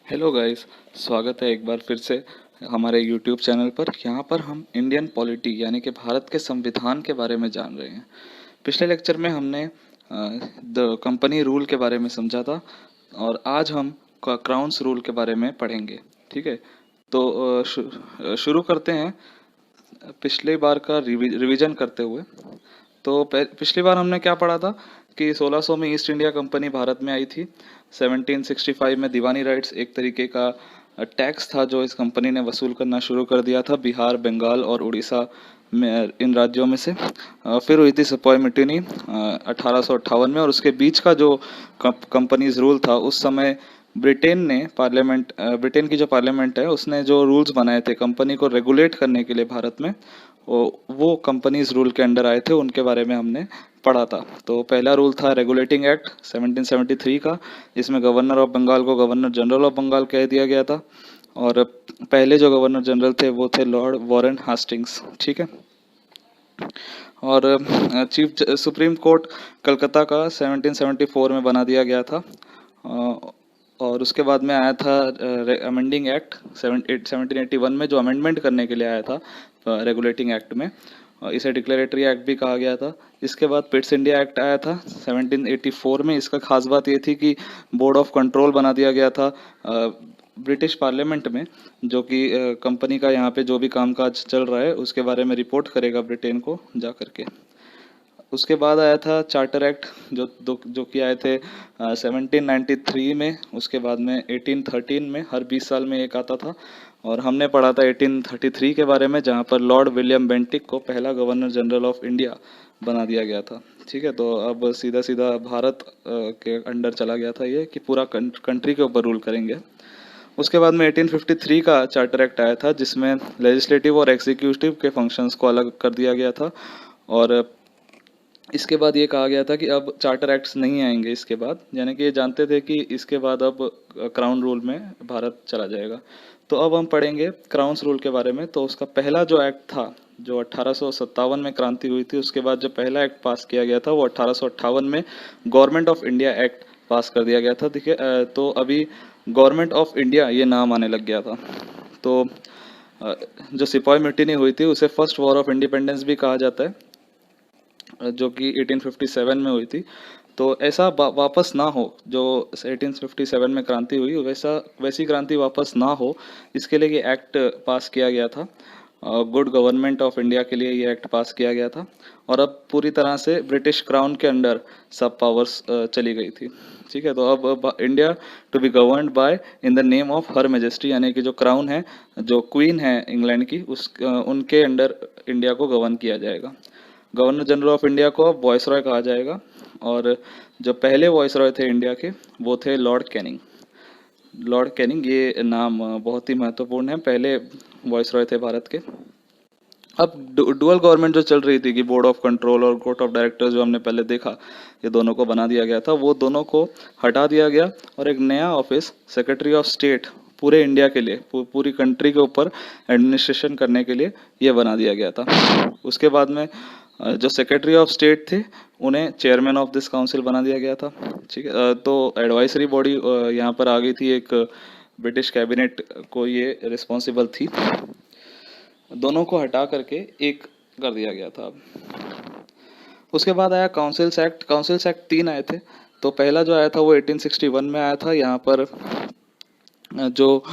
Hello guys. स्वागत है एक बार फिर से हमारे यूट्यूब चैनल पर। यहाँ पर हम इंडियन पॉलिटी यानी कि भारत के संविधान के बारे में जान रहे हैं। पिछले लेक्चर में हमने द कंपनी रूल के बारे में समझा था और आज हम क्राउन्स रूल के बारे में पढ़ेंगे। ठीक है, तो शुरू करते हैं पिछले बार का रिवीजन करते हुए। तो पिछली बार हमने क्या पढ़ा था कि 1600 में ईस्ट इंडिया कंपनी भारत में आई थी। 1765 में दीवानी राइट्स एक तरीके का टैक्स था जो इस कंपनी ने वसूल करना शुरू कर दिया था बिहार, बंगाल और उड़ीसा में, इन राज्यों में से। फिर हुई थी सिपाही मिट्टी 1858 में, और उसके बीच का जो कंपनीज रूल था उस समय ब्रिटेन की जो पार्लियामेंट है उसने जो रूल्स बनाए थे कंपनी को रेगुलेट करने के लिए भारत में, वो कंपनीज रूल के अंडर आए थे, उनके बारे में हमने पढ़ा था। तो पहला रूल था रेगुलेटिंग एक्ट 1773 का, जिसमें गवर्नर ऑफ बंगाल को गवर्नर जनरल ऑफ बंगाल कह दिया गया था। और पहले जो गवर्नर जनरल थे वो थे लॉर्ड वॉरेन हास्टिंग्स। ठीक है। और चीफ सुप्रीम कोर्ट कलकत्ता का 1774 में बना दिया गया था। और उसके बाद में आया था अमेंडिंग एक्ट 1781 में, जो अमेंडमेंट करने के लिए आया था रेगुलेटिंग एक्ट में। इसे डिक्लेरेटरी एक्ट भी कहा गया था। इसके बाद पिट्स इंडिया एक्ट आया था 1784 में। इसका खास बात ये थी कि बोर्ड ऑफ कंट्रोल बना दिया गया था ब्रिटिश पार्लियामेंट में, जो कि कंपनी का यहाँ पे जो भी कामकाज चल रहा है उसके बारे में रिपोर्ट करेगा ब्रिटेन को जा करके। उसके बाद आया था चार्टर एक्ट जो कि आए थे 1793 में। उसके बाद में 1813 में, हर 20 साल में एक आता था। और हमने पढ़ा था 1833 के बारे में, जहाँ पर लॉर्ड विलियम बेंटिक को पहला गवर्नर जनरल ऑफ इंडिया बना दिया गया था। ठीक है, तो अब सीधा सीधा भारत के अंडर चला गया था ये, कि पूरा कंट्री के ऊपर रूल करेंगे। उसके बाद में 1853 का चार्टर एक्ट आया था, जिसमें लेजिस्लेटिव और एग्जीक्यूटिव के फंक्शंस को अलग कर दिया गया था। और इसके बाद ये कहा गया था कि अब चार्टर एक्ट्स नहीं आएंगे इसके बाद, यानी कि ये जानते थे कि इसके बाद अब क्राउन रूल में भारत चला जाएगा। तो अब हम पढ़ेंगे क्राउन्स रूल के बारे में। तो उसका पहला जो एक्ट था, जो 1857 में क्रांति हुई थी, उसके बाद जो पहला एक्ट पास किया गया था वो 1858 में गवर्नमेंट ऑफ इंडिया एक्ट पास कर दिया गया था। देखिए, तो अभी गवर्नमेंट ऑफ इंडिया ये नाम आने लग गया था। तो जो सिपाही म्यूटिनी हुई थी उसे फर्स्ट वॉर ऑफ इंडिपेंडेंस भी कहा जाता है, जो कि 1857 में हुई थी। तो ऐसा वापस ना हो, जो 1857 में क्रांति हुई वैसी क्रांति वापस ना हो, इसके लिए ये एक्ट पास किया गया था। गुड गवर्नमेंट ऑफ इंडिया के लिए ये एक्ट पास किया गया था। और अब पूरी तरह से ब्रिटिश क्राउन के अंडर सब पावर्स चली गई थी। ठीक है, तो अब India to be governed by in the name of her majesty, यानी कि जो क्राउन है, जो क्वीन है इंग्लैंड की, उनके अंडर इंडिया को गवर्न किया जाएगा। गवर्नर जनरल ऑफ इंडिया को अब वॉइसरॉय कहा जाएगा। और जो पहले वॉइसरॉय थे इंडिया के वो थे लॉर्ड कैनिंग। लॉर्ड कैनिंग ये नाम बहुत ही महत्वपूर्ण है, पहले वॉइसरॉय थे भारत के। अब डुअल गवर्नमेंट जो चल रही थी कि बोर्ड ऑफ कंट्रोल और कोर्ट ऑफ डायरेक्टर्स, जो हमने पहले देखा, ये दोनों को बना दिया गया था, वो दोनों को हटा दिया गया और एक नया ऑफिस सेक्रेटरी ऑफ स्टेट पूरे इंडिया के लिए, पूरी कंट्री के ऊपर एडमिनिस्ट्रेशन करने के लिए ये बना दिया गया था। उसके बाद में जो सेक्रेटरी ऑफ स्टेट थे उन्हें चेयरमैन ऑफ दिस काउंसिल बना दिया गया था। ठीक है, तो एडवाइजरी बॉडी यहाँ पर आ गई थी, एक ब्रिटिश कैबिनेट को ये रिस्पॉन्सिबल थी। दोनों को हटा करके एक कर दिया गया था। उसके बाद आया काउंसिल्स एक्ट। काउंसिल्स एक्ट 3 आए थे। तो पहला जो आया था वो 1861 में आया था। यहाँ पर जो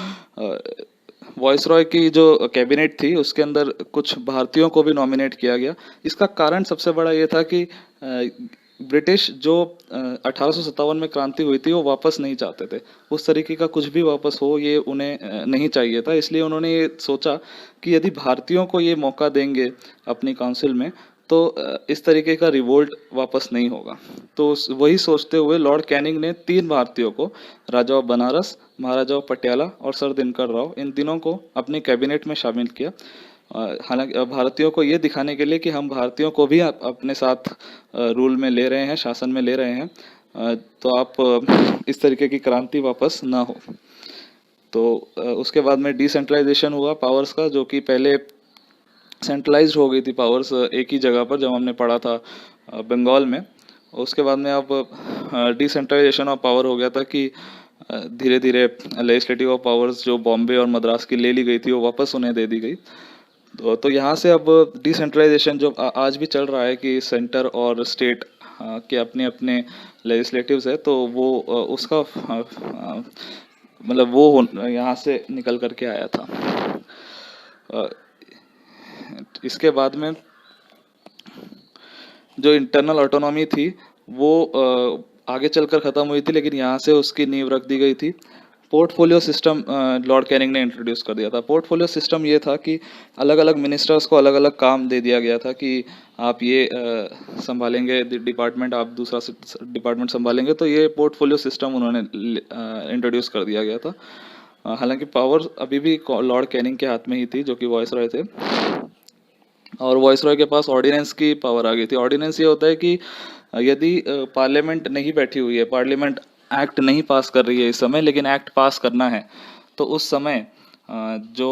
वॉइसरॉय की जो कैबिनेट थी उसके अंदर कुछ भारतीयों को भी नॉमिनेट किया गया। इसका कारण सबसे बड़ा ये था कि ब्रिटिश जो 1857 में क्रांति हुई थी वो वापस नहीं चाहते थे, उस तरीके का कुछ भी वापस हो ये उन्हें नहीं चाहिए था। इसलिए उन्होंने ये सोचा कि यदि भारतीयों को ये मौका देंगे अपनी काउंसिल में तो इस तरीके का रिवोल्ट वापस नहीं होगा। तो वही सोचते हुए लॉर्ड कैनिंग ने 3 भारतीयों को, राजा ऑफ बनारस, महाराजा ऑफ पटियाला और सर दिनकर राव, इन तीनों को अपनी कैबिनेट में शामिल किया। हालांकि भारतीयों को ये दिखाने के लिए कि हम भारतीयों को भी अपने साथ रूल में ले रहे हैं, शासन में ले रहे हैं, तो आप इस तरीके की क्रांति वापस ना हो। तो उसके बाद में डिसेंट्रलाइजेशन हुआ पावर्स का, जो कि पहले सेंट्रलाइज्ड हो गई थी पावर्स एक ही जगह पर, जब हमने पढ़ा था बंगाल में। उसके बाद में अब डिसेंट्रलाइजेशन ऑफ पावर हो गया था कि धीरे धीरे लेजिस्लेटिव पावर्स जो बॉम्बे और मद्रास की ले ली गई थी वो वापस उन्हें दे दी गई। तो यहाँ से अब डिसेंट्रलाइजेशन जो आज भी चल रहा है कि सेंटर और स्टेट के अपने अपने लेजिस्लेटिव्स है, तो वो उसका मतलब वो यहाँ से निकल करके आया था। अ, इसके बाद में जो इंटरनल ऑटोनॉमी थी वो आगे चलकर ख़त्म हुई थी, लेकिन यहाँ से उसकी नींव रख दी गई थी। पोर्टफोलियो सिस्टम लॉर्ड कैनिंग ने इंट्रोड्यूस कर दिया था। पोर्टफोलियो सिस्टम ये था कि अलग अलग मिनिस्टर्स को अलग अलग काम दे दिया गया था कि आप ये संभालेंगे डिपार्टमेंट, आप दूसरा डिपार्टमेंट संभालेंगे। तो ये पोर्टफोलियो सिस्टम उन्होंने इंट्रोड्यूस कर दिया गया था। हालांकि पावर अभी भी लॉर्ड कैनिंग के हाथ में ही थी, जो कि वॉइस रॉय थे, और वॉइस रॉय के पास ऑर्डिनेंस की पावर आ गई थी। ऑर्डिनेंस ये होता है कि यदि पार्लियामेंट नहीं बैठी हुई है, पार्लियामेंट एक्ट नहीं पास कर रही है इस समय, लेकिन एक्ट पास करना है, तो उस समय जो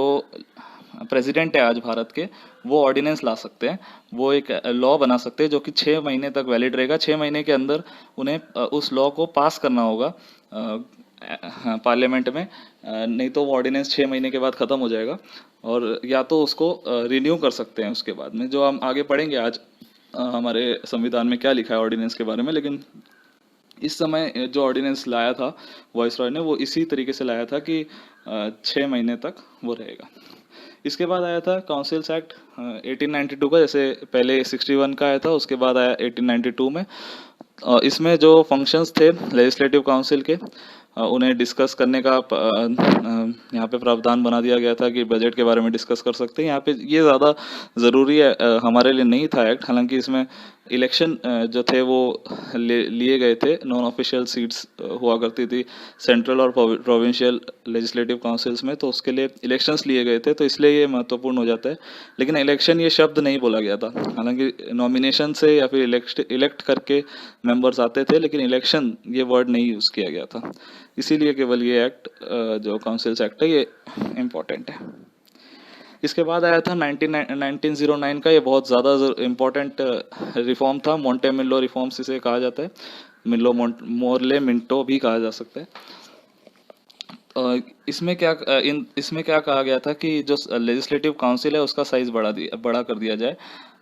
प्रेसिडेंट है आज भारत के, वो ऑर्डिनेंस ला सकते हैं, वो एक लॉ बना सकते हैं जो कि 6 महीने तक वैलिड रहेगा। 6 महीने के अंदर उन्हें उस लॉ को पास करना होगा पार्लियामेंट में, नहीं तो वो ऑर्डिनेंस 6 महीने के बाद ख़त्म हो जाएगा। और या तो उसको रिन्यू कर सकते हैं उसके बाद में, जो हम आगे पढ़ेंगे आज हमारे संविधान में क्या लिखा है ऑर्डिनेंस के बारे में। लेकिन इस समय जो ऑर्डिनेंस लाया था वॉइस रॉय ने, वो इसी तरीके से लाया था कि 6 महीने तक वो रहेगा। इसके बाद आया था काउंसिल्स एक्ट 1892 का। जैसे पहले 61 का आया था, उसके बाद आया 1892 में। इसमें जो फंक्शंस थे लेजिस्लेटिव काउंसिल के, उन्हें डिस्कस करने का यहाँ पे प्रावधान बना दिया गया था कि बजट के बारे में डिस्कस कर सकते हैं। यहाँ पे ये ज़्यादा ज़रूरी है, हमारे लिए नहीं था एक्ट। हालांकि इसमें इलेक्शन जो थे वो लिए गए थे। नॉन ऑफिशियल सीट्स हुआ करती थी सेंट्रल और प्रोविंशियल लेजिस्लेटिव काउंसिल्स में, तो उसके लिए इलेक्शंस लिए गए थे, तो इसलिए ये महत्वपूर्ण हो जाता है। लेकिन इलेक्शन ये शब्द नहीं बोला गया था। हालांकि नॉमिनेशन से या फिर इलेक्ट करके मेंबर्स आते थे, लेकिन इलेक्शन ये वर्ड नहीं यूज़ किया गया था। इसीलिए केवल ये एक्ट जो काउंसिल्स एक्ट है ये इम्पोर्टेंट है। इसके बाद आया था 1909 का। ये बहुत ज़्यादा इम्पोर्टेंट रिफॉर्म था। मोंटे मिल्लो रिफॉर्म्स इसे कहा जाता है। मिल्लो मोर्ले मिंटो भी कहा जा सकता है। इसमें क्या कहा गया था कि जो लेजिस्लेटिव काउंसिल है उसका साइज बड़ा कर दिया जाए,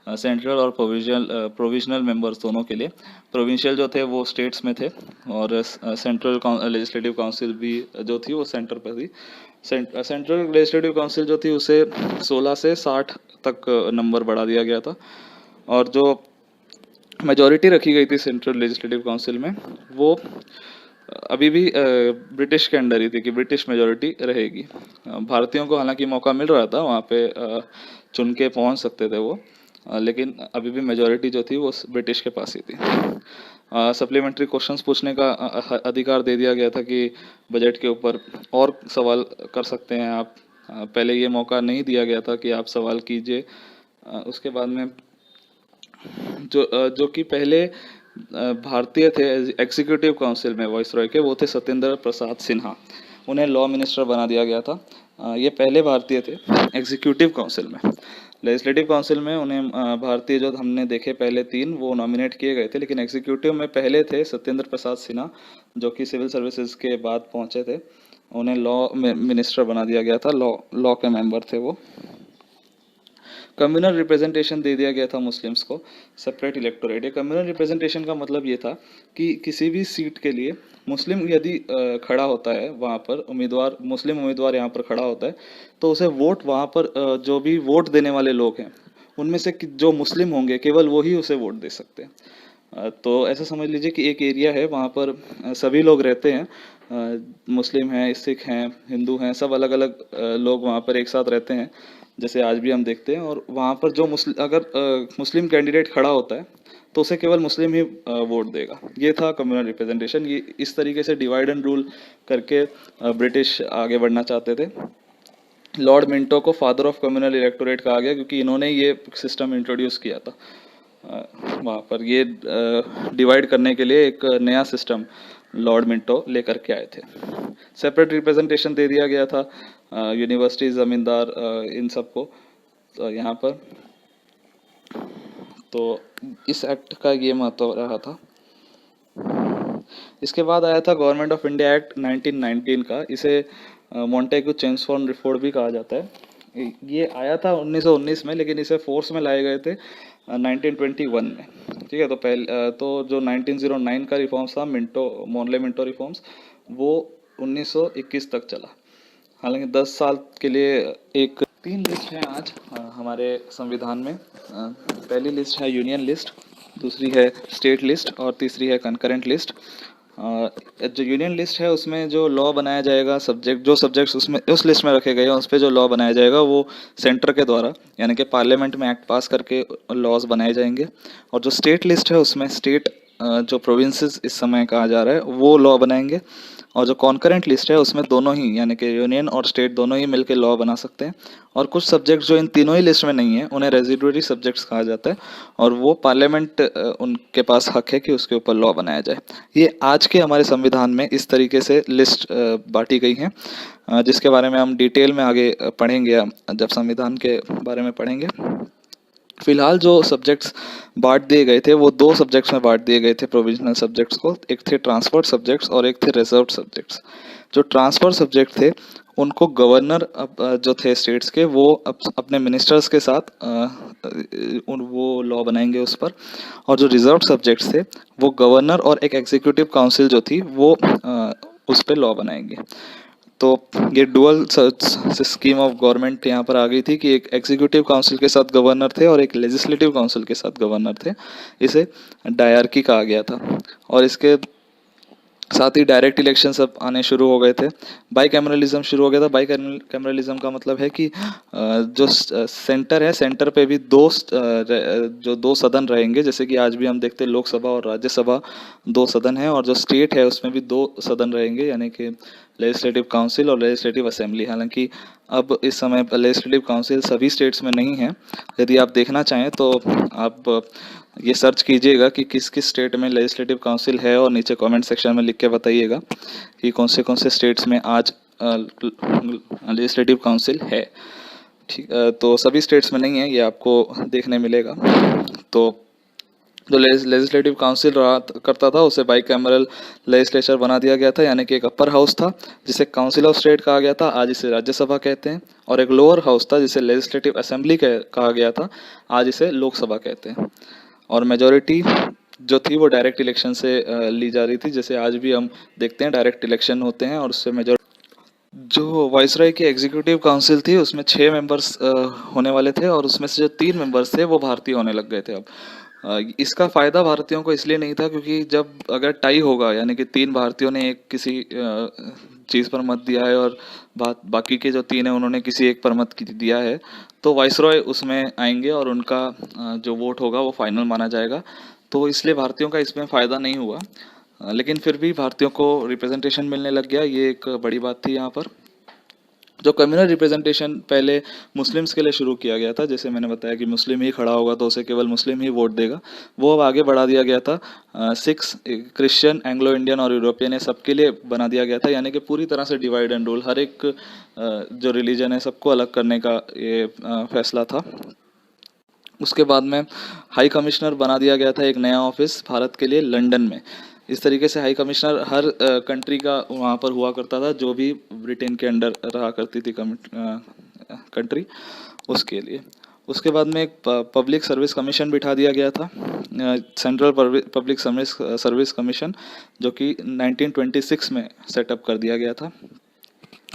सेंट्रल और प्रोविजनल मेंबर्स दोनों के लिए। प्रोविंशियल जो थे वो स्टेट्स में थे, और सेंट्रल लेजिस्लेटिव काउंसिल भी जो थी वो सेंटर पर थी। सेंट्रल लेजिस्लेटिव काउंसिल जो थी उसे 16 से 60 तक नंबर बढ़ा दिया गया था, और जो मेजॉरिटी रखी गई थी सेंट्रल लेजिस्लेटिव काउंसिल में वो अभी भी ब्रिटिश के अंडर ही थी कि ब्रिटिश मेजॉरिटी रहेगी। भारतीयों को हालांकि मौका मिल रहा था वहाँ पे चुन के पहुँच सकते थे वो, लेकिन अभी भी मेजॉरिटी जो थी वो ब्रिटिश के पास ही थी। सप्लीमेंट्री क्वेश्चंस पूछने का अधिकार दे दिया गया था कि बजट के ऊपर और सवाल कर सकते हैं आप। पहले ये मौका नहीं दिया गया था कि आप सवाल कीजिए। उसके बाद में जो कि पहले भारतीय थे एग्जीक्यूटिव काउंसिल में वॉइस रॉय के, वो थे सत्येंद्र प्रसाद सिन्हा। उन्हें लॉ मिनिस्टर बना दिया गया था। ये पहले भारतीय थे एग्जीक्यूटिव काउंसिल में। लेजिस्लेटिव काउंसिल में उन्हें भारतीय जो हमने देखे पहले 3 वो नॉमिनेट किए गए थे, लेकिन एग्जीक्यूटिव में पहले थे सत्येंद्र प्रसाद सिन्हा, जो कि सिविल सर्विसेज के बाद पहुंचे थे। उन्हें लॉ मिनिस्टर बना दिया गया था। लॉ के मेंबर थे वो। कम्युनल रिप्रेजेंटेशन दे दिया गया था मुस्लिम्स को, सेपरेट इलेक्टोरेट। ये कम्युनल रिप्रेजेंटेशन का मतलब ये था कि किसी भी सीट के लिए मुस्लिम यदि खड़ा होता है, वहाँ पर उम्मीदवार, मुस्लिम उम्मीदवार यहाँ पर खड़ा होता है, तो उसे वोट वहाँ पर जो भी वोट देने वाले लोग हैं उनमें से जो मुस्लिम होंगे केवल वो ही उसे वोट दे सकते हैं। तो ऐसा समझ लीजिए कि एक एरिया है, वहाँ पर सभी लोग रहते हैं, मुस्लिम हैं, सिख हैं, हिंदू हैं, सब अलग अलग लोग वहाँ पर एक साथ रहते हैं, जैसे आज भी हम देखते हैं। और वहाँ पर जो मुस्लिम कैंडिडेट खड़ा होता है तो उसे केवल मुस्लिम ही वोट देगा। ये था कम्युनल रिप्रेजेंटेशन। ये इस तरीके से डिवाइड एंड रूल करके ब्रिटिश आगे बढ़ना चाहते थे। लॉर्ड मिंटो को फादर ऑफ कम्युनल इलेक्टोरेट कहा गया क्योंकि इन्होंने ये सिस्टम इंट्रोड्यूस किया था। वहाँ पर ये डिवाइड करने के लिए एक नया सिस्टम लॉर्ड मिंटो लेकर के आए थे। सेपरेट रिप्रेजेंटेशन दे दिया गया था यूनिवर्सिटी, ज़मींदार, इन सबको। तो यहाँ पर तो इस एक्ट का ये महत्व रहा था। इसके बाद आया था गवर्नमेंट ऑफ इंडिया एक्ट 1919 का। इसे मोंटेगू चेम्सफोर्ड रिफॉर्म भी कहा जाता है। ये आया था 1919 में, लेकिन इसे फोर्स में लाए गए थे 1921 में। ठीक है, तो तो जो 1909 का रिफॉर्म्स था, मोनले मिंटो रिफॉर्म्स, वो 1921 तक चला। हालांकि 10 साल के लिए एक 3 लिस्ट हैं आज हमारे संविधान में। पहली लिस्ट है यूनियन लिस्ट, दूसरी है स्टेट लिस्ट और तीसरी है कंकरेंट लिस्ट। जो यूनियन लिस्ट है उसमें जो लॉ बनाया जाएगा, सब्जेक्ट्स उसमें उस लिस्ट में रखे गए हैं, उस पर जो लॉ बनाया जाएगा वो सेंटर के द्वारा, यानी कि पार्लियामेंट में एक्ट पास करके लॉज बनाए जाएंगे। और जो स्टेट लिस्ट है उसमें स्टेट जो प्रोविंसेस इस समय कहा जा रहा है वो लॉ बनाएंगे। और जो कॉन्करेंट लिस्ट है उसमें दोनों ही, यानी कि यूनियन और स्टेट दोनों ही मिलकर लॉ बना सकते हैं। और कुछ सब्जेक्ट जो इन तीनों ही लिस्ट में नहीं है उन्हें रेजिडुअरी सब्जेक्ट्स कहा जाता है, और वो पार्लियामेंट उनके पास हक है कि उसके ऊपर लॉ बनाया जाए। ये आज के हमारे संविधान में इस तरीके से लिस्ट बांटी गई है, जिसके बारे में हम डिटेल में आगे पढ़ेंगे जब संविधान के बारे में पढ़ेंगे। फिलहाल जो सब्जेक्ट्स बांट दिए गए थे वो 2 सब्जेक्ट्स में बांट दिए गए थे प्रोविजनल सब्जेक्ट्स को। एक थे ट्रांसफर्ड सब्जेक्ट्स और एक थे रिजर्व सब्जेक्ट्स। जो ट्रांसफर सब्जेक्ट थे उनको गवर्नर जो थे स्टेट्स के, वो अपने मिनिस्टर्स के साथ वो लॉ बनाएंगे उस पर। और जो रिजर्व सब्जेक्ट्स थे वो गवर्नर और एक एग्जीक्यूटिव काउंसिल जो थी वो उस पर लॉ बनाएंगे। तो ये डुअल स्कीम ऑफ गवर्नमेंट यहाँ पर आ गई थी कि एक एग्जीक्यूटिव काउंसिल के साथ गवर्नर थे और एक लेजिस्लेटिव काउंसिल के साथ गवर्नर थे। इसे डायरकी कहा गया था। और इसके साथ ही डायरेक्ट इलेक्शन सब आने शुरू हो गए थे। बाई कैमरलिज्म शुरू हो गया था। बाई कैमरलिज्म का मतलब है कि जो सेंटर है, सेंटर पे भी जो 2 सदन रहेंगे, जैसे कि आज भी हम देखते हैं लोकसभा और राज्यसभा 2 सदन है, और जो स्टेट है उसमें भी 2 सदन रहेंगे, यानी कि लेजिस्लेटिव काउंसिल और लेजिस्लेटिव असेंबली। हालांकि अब इस समय लेजिस्लेटिव काउंसिल सभी स्टेट्स में नहीं है। यदि आप देखना चाहें तो आप ये सर्च कीजिएगा कि किस किस स्टेट में लेजिस्लेटिव काउंसिल है, और नीचे कमेंट सेक्शन में लिख के बताइएगा कि कौन से स्टेट्स में आज लेजिस्लेटिव काउंसिल है। ठीक, तो सभी स्टेट्स में नहीं है, ये आपको देखने मिलेगा। तो जो लेजिस्लेटिव काउंसिल रहा करता था उसे बाई कैमरल लेजिस्लेचर बना दिया गया था, यानी कि एक अपर हाउस था जिसे काउंसिल ऑफ स्टेट कहा गया था, आज इसे राज्यसभा कहते हैं। और एक लोअर हाउस था जिसे लेजिस्लेटिव असेंबली कहा गया था, आज इसे लोकसभा कहते हैं। और मेजोरिटी जो थी वो डायरेक्ट इलेक्शन से ली जा रही थी, जैसे आज भी हम देखते हैं डायरेक्ट इलेक्शन होते हैं और उससे मेजोरिटी। जो वाइसरॉय की एग्जीक्यूटिव काउंसिल थी उसमें 6 मेंबर्स होने वाले थे, और उसमें से जो 3 मेंबर्स थे वो भारतीय होने लग गए थे। अब इसका फायदा भारतीयों को इसलिए नहीं था क्योंकि जब अगर टाई होगा, यानी कि 3 भारतीयों ने एक किसी चीज़ पर मत दिया है और बाकी के जो 3 है उन्होंने किसी एक पर मत दिया है, तो वाइसरॉय उसमें आएंगे और उनका जो वोट होगा वो फाइनल माना जाएगा। तो इसलिए भारतीयों का इसमें फ़ायदा नहीं हुआ, लेकिन फिर भी भारतीयों को रिप्रेजेंटेशन मिलने लग गया, ये एक बड़ी बात थी यहाँ पर। जो कम्युनल रिप्रेजेंटेशन पहले मुस्लिम्स के लिए शुरू किया गया था, जैसे मैंने बताया कि मुस्लिम ही खड़ा होगा तो उसे केवल मुस्लिम ही वोट देगा, वो अब आगे बढ़ा दिया गया था। सिक्स क्रिश्चियन, एंग्लो इंडियन और यूरोपियन है सबके लिए बना दिया गया था, यानी कि पूरी तरह से डिवाइड एंड रूल, हर एक जो रिलीजन है सबको अलग करने का ये फैसला था। उसके बाद में हाई कमिश्नर बना दिया गया था, एक नया ऑफिस भारत के लिए लंदन में। इस तरीके से हाई कमिश्नर हर कंट्री का वहाँ पर हुआ करता था, जो भी ब्रिटेन के अंडर रहा करती थी कंट्री, उसके लिए। उसके बाद में एक पब्लिक सर्विस कमीशन बिठा दिया गया था, सेंट्रल पब्लिक सर्विस कमीशन, जो कि 1926 में सेटअप कर दिया गया था।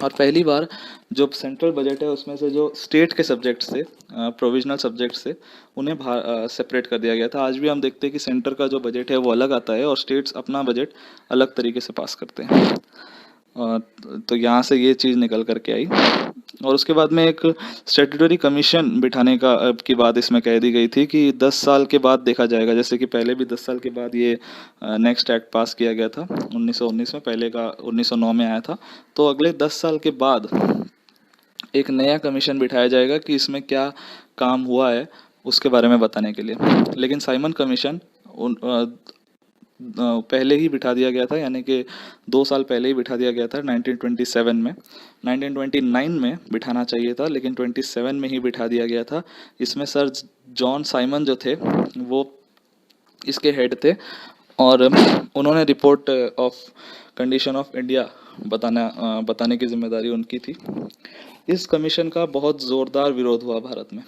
और पहली बार जो सेंट्रल बजट है उसमें से जो स्टेट के सब्जेक्ट्स थे, प्रोविजनल सब्जेक्ट्स थे, उन्हें सेपरेट कर दिया गया था। आज भी हम देखते हैं कि सेंटर का जो बजट है वो अलग आता है और स्टेट्स अपना बजट अलग तरीके से पास करते हैं। तो यहाँ से ये चीज़ निकल करके आई। और उसके बाद में एक स्टैट्यूटरी कमीशन बिठाने की बात इसमें कह दी गई थी कि 10 साल के बाद देखा जाएगा, जैसे कि पहले भी 10 साल के बाद ये नेक्स्ट एक्ट पास किया गया था 1919 में, पहले का 1909 में आया था। तो अगले 10 साल के बाद एक नया कमीशन बिठाया जाएगा कि इसमें क्या काम हुआ है उसके बारे में बताने के लिए। लेकिन साइमन कमीशन पहले ही बिठा दिया गया था, यानी कि 2 साल पहले ही बिठा दिया गया था 1927 में। 1929 में बिठाना चाहिए था, लेकिन 27 में ही बिठा दिया गया था। इसमें सर जॉन साइमन जो थे वो इसके हेड थे, और उन्होंने report of condition of India बताने की जिम्मेदारी उनकी थी। इस कमीशन का बहुत ज़ोरदार विरोध हुआ भारत में।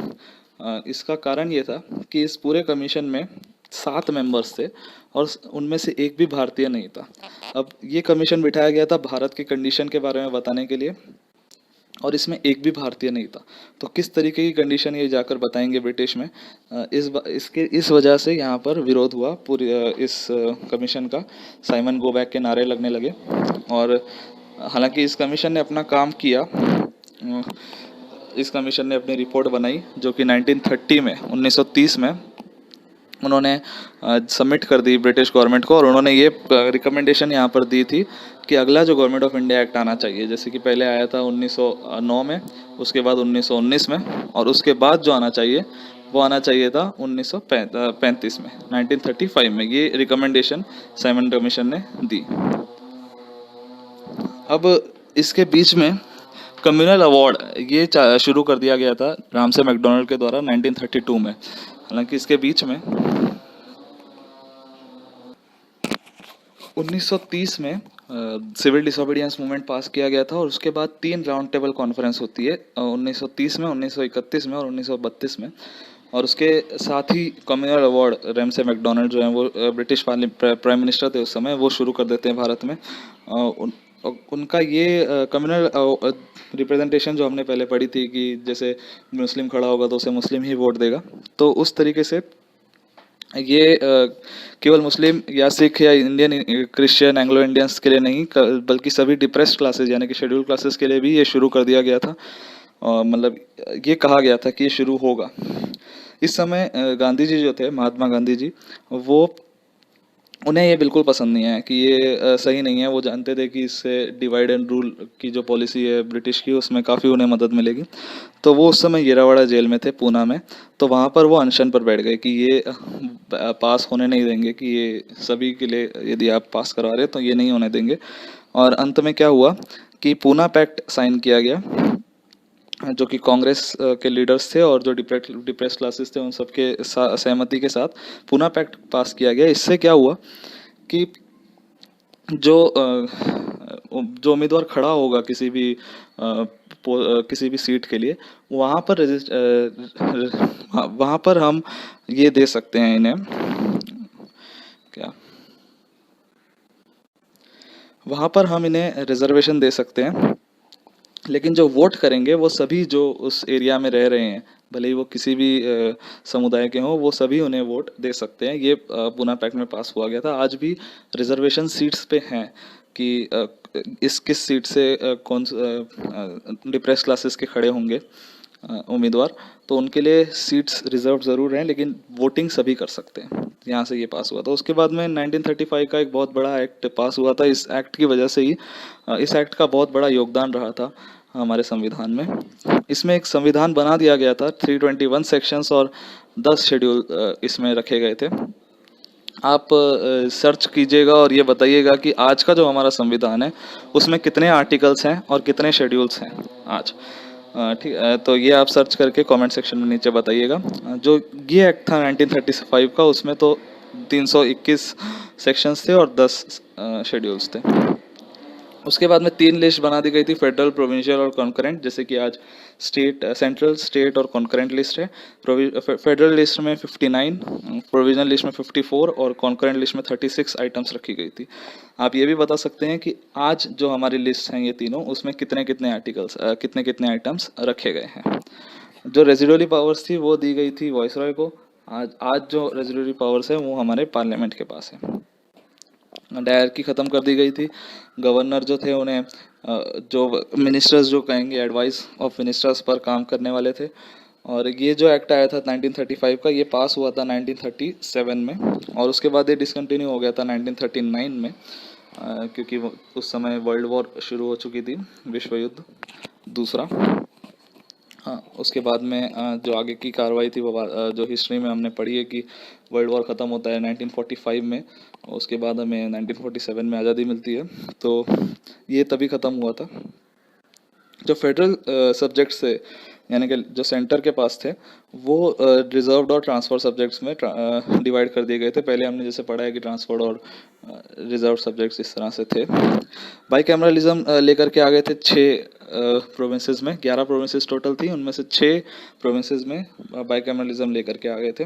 इसका कारण ये था कि इस पूरे कमीशन में 7 मेंबर्स थे और उनमें से एक भी भारतीय नहीं था। अब ये कमीशन बिठाया गया था भारत की कंडीशन के बारे में बताने के लिए, और इसमें एक भी भारतीय नहीं था। तो किस तरीके की कंडीशन ये जाकर बताएंगे ब्रिटिश में। इस वजह से यहाँ पर विरोध हुआ पूरी इस कमीशन का। साइमन गो बैक के नारे लगने लगे। और हालांकि इस कमीशन ने अपना काम किया। इस कमीशन ने अपनी रिपोर्ट बनाई जो कि 1930 में 1930 में उन्होंने सबमिट कर दी ब्रिटिश गवर्नमेंट को। और उन्होंने ये रिकमेंडेशन यहाँ पर दी थी कि अगला जो गवर्नमेंट ऑफ इंडिया एक्ट आना चाहिए, जैसे कि पहले आया था 1909 में, उसके बाद 1919 में, और उसके बाद जो आना चाहिए वो आना चाहिए था 1935 में, 1935 में। ये रिकमेंडेशन साइमन कमीशन ने दी। अब इसके बीच में कम्युनल अवार्ड ये शुरू कर दिया गया था रामसे मैकडोनल्ड के द्वारा 1932 में। हालांकि इसके बीच में 1930 में सिविल डिसोबीडियंस मूवमेंट पास किया गया था, और उसके बाद 3 राउंड टेबल कॉन्फ्रेंस होती है 1930 में, 1931 में और 1932 में। और उसके साथ ही कम्युनल अवार्ड रैमसे मैकडोनल्ड जो है वो ब्रिटिश प्राइम मिनिस्टर थे उस समय, वो शुरू कर देते हैं भारत में। उनका ये कम्युनल रिप्रेजेंटेशन जो हमने पहले पढ़ी थी कि जैसे मुस्लिम खड़ा होगा तो उसे मुस्लिम ही वोट देगा, तो उस तरीके से ये केवल मुस्लिम या सिख या इंडियन क्रिश्चियन एंग्लो इंडियंस के लिए नहीं, बल्कि सभी डिप्रेस्ड क्लासेस यानी कि शेड्यूल क्लासेस के लिए भी ये शुरू कर दिया गया था। मतलब ये कहा गया था कि ये शुरू होगा। इस समय गांधी जी जो थे, महात्मा गांधी जी, वो उन्हें ये बिल्कुल पसंद नहीं है कि ये सही नहीं है। वो जानते थे कि इससे डिवाइड एंड रूल की जो पॉलिसी है ब्रिटिश की, उसमें काफ़ी उन्हें मदद मिलेगी। तो वो उस समय येरावाड़ा जेल में थे, पूना में। तो वहाँ पर वो अनशन पर बैठ गए कि ये पास होने नहीं देंगे, कि ये सभी के लिए यदि आप पास करवा रहे तो ये नहीं होने देंगे। और अंत में क्या हुआ कि पूना पैक्ट साइन किया गया, जो कि कांग्रेस के लीडर्स थे और जो डिप्रेस क्लासेस थे उन सबके सहमति के साथ पूना पैक्ट पास किया गया। इससे क्या हुआ कि जो उम्मीदवार खड़ा होगा किसी भी सीट के लिए, वहाँ पर हम ये दे सकते हैं इन्हें, क्या वहाँ पर हम इन्हें रिजर्वेशन दे सकते हैं। लेकिन जो वोट करेंगे वो सभी जो उस एरिया में रह रहे हैं, भले ही वो किसी भी समुदाय के हों, वो सभी उन्हें वोट दे सकते हैं। ये पूना पैक्ट में पास हुआ गया था। आज भी रिजर्वेशन सीट्स पे हैं कि इस किस सीट से कौन डिप्रेस क्लासेस के खड़े होंगे उम्मीदवार, तो उनके लिए सीट्स रिजर्व ज़रूर हैं, लेकिन वोटिंग सभी कर सकते हैं। यहाँ से ये पास हुआ था। उसके बाद में 1935 का एक बहुत बड़ा एक्ट पास हुआ था। इस एक्ट की वजह से ही इस एक्ट का बहुत बड़ा योगदान रहा था हमारे संविधान में। इसमें एक संविधान बना दिया गया था, 321 सेक्शंस और 10 शेड्यूल इसमें रखे गए थे। आप सर्च कीजिएगा और ये बताइएगा कि आज का जो हमारा संविधान है उसमें कितने आर्टिकल्स हैं और कितने शेड्यूल्स हैं आज। ठीक है, तो ये आप सर्च करके कमेंट सेक्शन में नीचे बताइएगा। जो ये एक्ट था 1935 का, उसमें तो 321 सेक्शंस थे और 10 शेड्यूल्स थे। उसके बाद में 3 लिस्ट बना दी गई थी, फेडरल, प्रोविंशियल और कॉन्करेंट। जैसे कि आज सेंट्रल, स्टेट और कॉन्करेंट लिस्ट है। फेडरल लिस्ट में 59, प्रोविजनल लिस्ट में 54 और कॉन्करेंट लिस्ट में 36 आइटम्स रखी गई थी। आप ये भी बता सकते हैं कि आज जो हमारी लिस्ट हैं ये तीनों, उसमें कितने कितने आर्टिकल्स कितने कितने आइटम्स रखे गए हैं। जो रेजिडुअरी पावर्स थी वो दी गई थी वॉइसरॉय को। आज जो रेजिडुअरी पावर्स है वो हमारे पार्लियामेंट के पास है। डायरकी ख़त्म कर दी गई थी। गवर्नर जो थे उन्हें जो मिनिस्टर्स जो कहेंगे, एडवाइस ऑफ मिनिस्टर्स पर काम करने वाले थे। और ये जो एक्ट आया था 1935 का, ये पास हुआ था 1937 में, और उसके बाद ये डिसकंटिन्यू हो गया था 1939 में, क्योंकि उस समय वर्ल्ड वॉर शुरू हो चुकी थी, विश्व युद्ध दूसरा। हाँ, उसके बाद में जो आगे की कार्रवाई थी वो जो हिस्ट्री में हमने पढ़ी है कि वर्ल्ड वॉर ख़त्म होता है 1945 में, उसके बाद हमें 1947 में आज़ादी मिलती है। तो ये तभी ख़त्म हुआ था। जो फेडरल सब्जेक्ट्स थे यानी कि जो सेंटर के पास थे वो रिजर्व्ड और ट्रांसफर सब्जेक्ट्स में डिवाइड कर दिए गए थे। पहले हमने जैसे पढ़ा है कि ट्रांसफर्ड और रिजर्व सब्जेक्ट्स इस तरह से थे। बाईकैमरलिज्म लेकर के आ गए थे 6 प्रोविंसेस में, 11 प्रोविंसेस टोटल थी, उनमें से 6 प्रोविंसेस में बाईकैमरलिज्म लेकर के आ गए थे।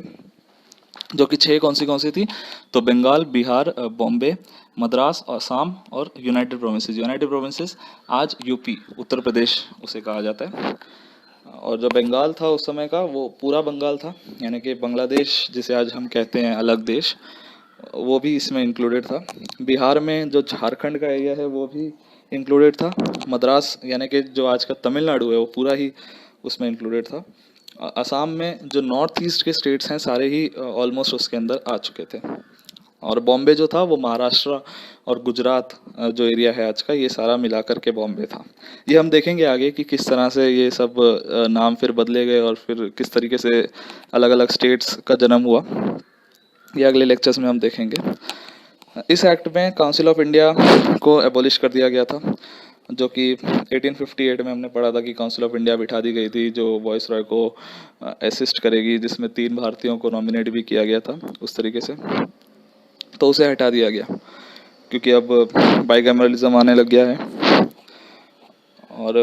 जो कि 6 कौन सी थी, तो बंगाल, बिहार, बॉम्बे, मद्रास, असम और यूनाइटेड प्रोविंसेस। यूनाइटेड प्रोविंसेस आज यूपी, उत्तर प्रदेश उसे कहा जाता है। और जो बंगाल था उस समय का, वो पूरा बंगाल था, यानी कि बांग्लादेश जिसे आज हम कहते हैं अलग देश, वो भी इसमें इंक्लूडेड था। बिहार में जो झारखंड का एरिया है वो भी इंक्लूडेड था। मद्रास यानी कि जो आज का तमिलनाडु है वो पूरा ही उसमें इंक्लूडेड था। असम में जो नॉर्थ ईस्ट के स्टेट्स हैं सारे ही ऑलमोस्ट उसके अंदर आ चुके थे। और बॉम्बे जो था वो महाराष्ट्र और गुजरात जो एरिया है आज का, ये सारा मिला करके बॉम्बे था। ये हम देखेंगे आगे कि किस तरह से ये सब नाम फिर बदले गए और फिर किस तरीके से अलग अलग स्टेट्स का जन्म हुआ, ये अगले लेक्चर्स में हम देखेंगे। इस एक्ट में काउंसिल ऑफ इंडिया को एबॉलिश कर दिया गया था, जो कि 1858 में हमने पढ़ा था कि काउंसिल ऑफ इंडिया बिठा दी गई थी, जो वॉइस रॉय को असिस्ट करेगी, जिसमें 3 भारतीयों को नॉमिनेट भी किया गया था उस तरीके से। तो उसे हटा दिया गया क्योंकि अब बाईकैमरलिज्म आने लग गया है। और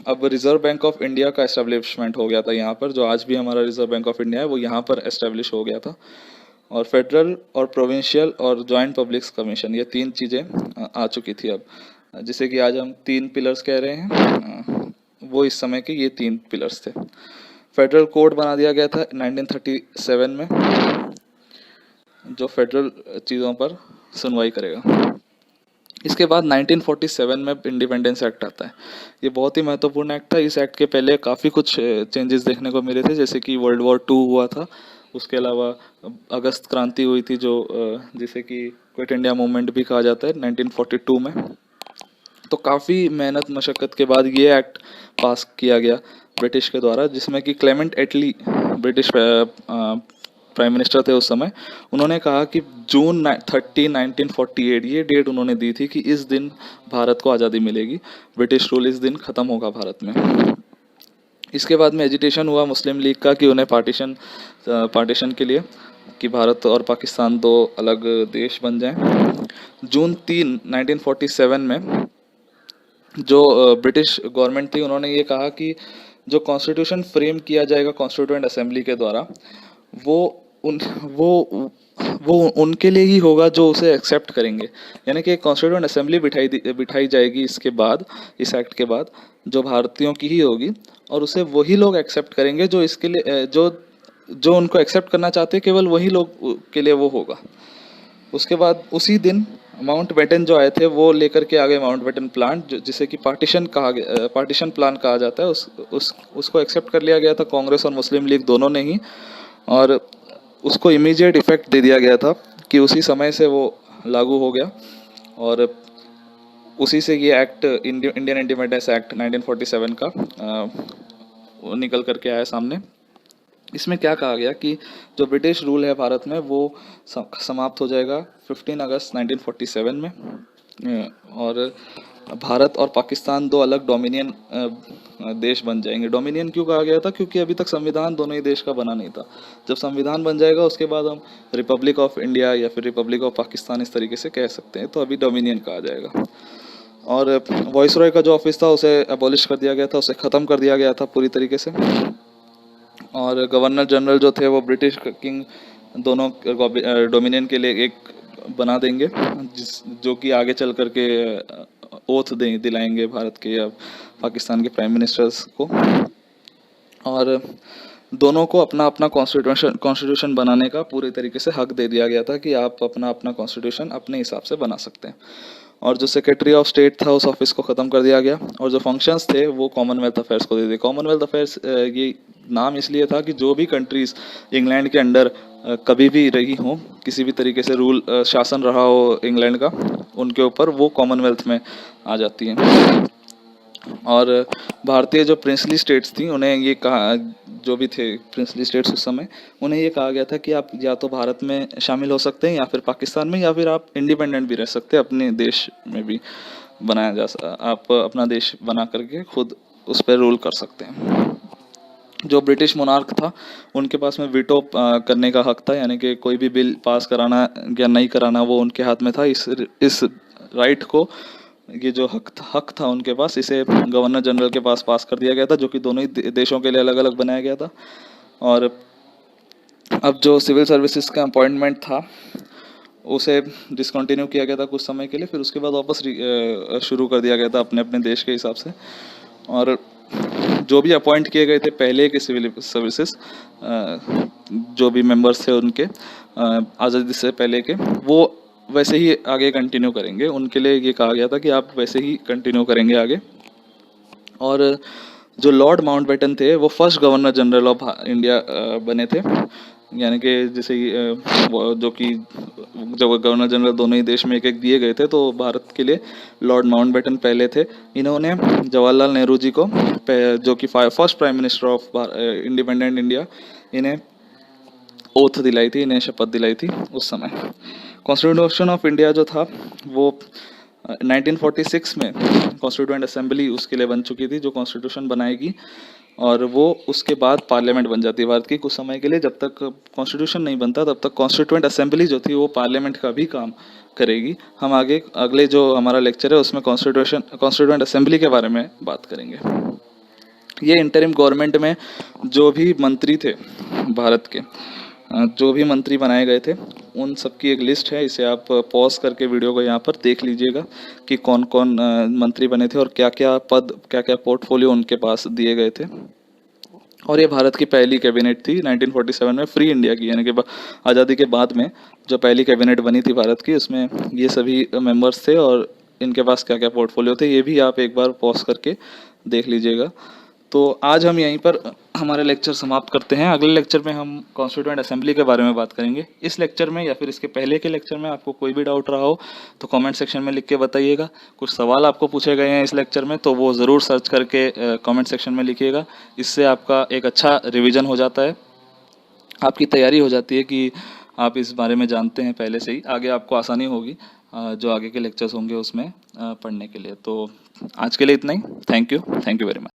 अब रिजर्व बैंक ऑफ इंडिया का एस्टेब्लिशमेंट हो गया था यहाँ पर, जो आज भी हमारा रिजर्व बैंक ऑफ इंडिया है वो यहाँ पर एस्टेब्लिश हो गया था। और फेडरल और प्रोविंशियल और जॉइंट पब्लिक कमीशन, ये 3 चीज़ें आ चुकी थी अब, जिसे कि आज हम 3 पिलर्स कह रहे हैं, वो इस समय के ये 3 पिलर्स थे। फेडरल कोड बना दिया गया था 1937 में, जो फेडरल चीज़ों पर सुनवाई करेगा। इसके बाद 1947 में इंडिपेंडेंस एक्ट आता है। ये बहुत ही महत्वपूर्ण एक्ट था। इस एक्ट के पहले काफ़ी कुछ चेंजेस देखने को मिले थे, जैसे कि वर्ल्ड वॉर 2 हुआ था, उसके अलावा अगस्त क्रांति हुई थी, जो जिसे कि क्विट इंडिया मूवमेंट भी कहा जाता है 1942 में। तो काफ़ी मेहनत मशक्क़त के बाद ये एक्ट पास किया गया ब्रिटिश के द्वारा, जिसमें कि क्लेमेंट एटली ब्रिटिश प्राइम मिनिस्टर थे उस समय। उन्होंने कहा कि जून 30, 1948 ये डेट उन्होंने दी थी कि इस दिन भारत को आज़ादी मिलेगी, ब्रिटिश रूल इस दिन ख़त्म होगा भारत में। इसके बाद में एजिटेशन हुआ मुस्लिम लीग का कि उन्हें पार्टीशन के लिए कि भारत और पाकिस्तान 2 अलग देश बन जाएं। जून 3, 1947 में जो ब्रिटिश गवर्नमेंट थी, उन्होंने ये कहा कि जो कॉन्स्टिट्यूशन फ्रेम किया जाएगा कॉन्स्टिट्यूएंट असेंबली के द्वारा, वो उन वो उनके लिए ही होगा जो उसे एक्सेप्ट करेंगे। यानी कि कॉन्स्टिट्यूएंट असेंबली बिठाई जाएगी इसके बाद, इस एक्ट के बाद, जो भारतीयों की ही होगी, और उसे वही लोग एक्सेप्ट करेंगे जो इसके लिए जो उनको एक्सेप्ट करना चाहते हैं, केवल वही लोग के लिए वो होगा। उसके बाद उसी दिन माउंट बेटन जो आए थे वो लेकर के आ गए माउंट बेटन प्लान, जिसे कि पार्टीशन प्लान कहा जाता है। उसको एक्सेप्ट कर लिया गया था कांग्रेस और मुस्लिम लीग दोनों ने ही, और उसको इमीडिएट इफेक्ट दे दिया गया था कि उसी समय से वो लागू हो गया। और उसी से ये एक्ट, इंडियन इंडिपेंडेंस एक्ट 1947 का वो निकल करके आया सामने। इसमें क्या कहा गया कि जो ब्रिटिश रूल है भारत में वो समाप्त हो जाएगा 15 अगस्त 1947 में, और भारत और पाकिस्तान 2 अलग डोमिनियन देश बन जाएंगे। डोमिनियन क्यों कहा गया था? क्योंकि अभी तक संविधान दोनों ही देश का बना नहीं था। जब संविधान बन जाएगा उसके बाद हम रिपब्लिक ऑफ इंडिया या फिर रिपब्लिक ऑफ पाकिस्तान इस तरीके से कह सकते हैं, तो अभी डोमिनियन कहा जाएगा। और वॉइसरॉय का जो ऑफिस था उसे एबॉलिश कर दिया गया था, उसे ख़त्म कर दिया गया था पूरी तरीके से। और गवर्नर जनरल जो थे वो ब्रिटिश किंग दोनों डोमिनियन के लिए एक बना देंगे, जो कि आगे चल करके ओथ दिलाएंगे भारत के या पाकिस्तान के प्राइम मिनिस्टर्स को। और दोनों को अपना अपना कॉन्स्टिट्यूशन बनाने का पूरी तरीके से हक दे दिया गया था कि आप अपना अपना कॉन्स्टिट्यूशन अपने हिसाब से बना सकते हैं। और जो सेक्रेटरी ऑफ स्टेट था उस ऑफिस को ख़त्म कर दिया गया, और जो फंक्शंस थे वो कॉमनवेल्थ अफेयर्स को दे दिए। कॉमनवेल्थ अफेयर्स ये नाम इसलिए था कि जो भी कंट्रीज़ इंग्लैंड के अंडर कभी भी रही हों, किसी भी तरीके से रूल शासन रहा हो इंग्लैंड का उनके ऊपर, वो कॉमनवेल्थ में आ जाती हैं। और भारतीय जो प्रिंसली स्टेट्स थी उन्हें ये कहा, जो भी थे प्रिंसली स्टेट्स उस समय, उन्हें ये कहा गया था कि आप या तो भारत में शामिल हो सकते हैं या फिर पाकिस्तान में, या फिर आप इंडिपेंडेंट भी रह सकते हैं, अपने देश में भी आप अपना देश बना करके खुद उस पर रूल कर सकते हैं। जो ब्रिटिश मोनार्क था उनके पास में वीटो करने का हक था, यानी कि कोई भी बिल पास कराना या नहीं कराना वो उनके हाथ में था। इस राइट को, ये जो हक था उनके पास, इसे गवर्नर जनरल के पास कर दिया गया था, जो कि दोनों ही देशों के लिए अलग अलग बनाया गया था। और अब जो सिविल सर्विसेज का अपॉइंटमेंट था उसे डिसकंटिन्यू किया गया था कुछ समय के लिए, फिर उसके बाद वापस शुरू कर दिया गया था अपने अपने देश के हिसाब से। और जो भी अपॉइंट किए गए थे पहले के सिविल सर्विसेज, जो भी मेंबर्स थे उनके आज़ादी से पहले के, वो वैसे ही आगे कंटिन्यू करेंगे। उनके लिए ये कहा गया था कि आप वैसे ही कंटिन्यू करेंगे आगे। और जो लॉर्ड माउंटबेटन थे वो first governor general of India बने थे, यानी कि जैसे जो कि जब गवर्नर जनरल दोनों ही देश में एक एक दिए गए थे, तो भारत के लिए लॉर्ड माउंटबेटन पहले थे। इन्होंने जवाहरलाल नेहरू जी को, जो कि first prime minister of independent India, इन्हें ओथ दिलाई थी, इन्हें शपथ दिलाई थी उस समय। कॉन्स्टिट्यूशन ऑफ इंडिया जो था वो 1946 में कॉन्स्टिट्यूएंट असेंबली उसके लिए बन चुकी थी जो कॉन्स्टिट्यूशन बनाएगी, और वो उसके बाद पार्लियामेंट बन जाती है भारत की कुछ समय के लिए। जब तक कॉन्स्टिट्यूशन नहीं बनता तब तक कॉन्स्टिट्यूएंट असेंबली जो थी वो पार्लियामेंट का भी काम करेगी। हम आगे अगले जो हमारा लेक्चर है उसमें कॉन्स्टिट्यूएंट असेंबली के बारे में बात करेंगे। ये इंटरिम गवर्नमेंट में जो भी मंत्री थे भारत के, जो भी मंत्री बनाए गए थे, उन सब की एक लिस्ट है। इसे आप पॉज करके वीडियो को यहाँ पर देख लीजिएगा कि कौन कौन मंत्री बने थे और क्या क्या पद, क्या क्या पोर्टफोलियो उनके पास दिए गए थे। और ये भारत की पहली कैबिनेट थी 1947 में, फ्री इंडिया की, यानी कि आज़ादी के बाद में जो पहली कैबिनेट बनी थी भारत की, उसमें ये सभी मेंबर्स थे और इनके पास क्या क्या पोर्टफोलियो थे ये भी आप एक बार पॉज करके देख लीजिएगा। तो आज हम यहीं पर हमारा लेक्चर समाप्त करते हैं। अगले लेक्चर में हम कॉन्स्टिट्यूएंट असेंबली के बारे में बात करेंगे। इस लेक्चर में या फिर इसके पहले के लेक्चर में आपको कोई भी डाउट रहा हो तो कमेंट सेक्शन में लिख के बताइएगा। कुछ सवाल आपको पूछे गए हैं इस लेक्चर में तो वो ज़रूर सर्च करके कमेंट सेक्शन में लिखिएगा। इससे आपका एक अच्छा रिविज़न हो जाता है, आपकी तैयारी हो जाती है कि आप इस बारे में जानते हैं पहले से ही। आगे आपको आसानी होगी जो आगे के लेक्चर्स होंगे उसमें पढ़ने के लिए। तो आज के लिए इतना ही। Thank you very much.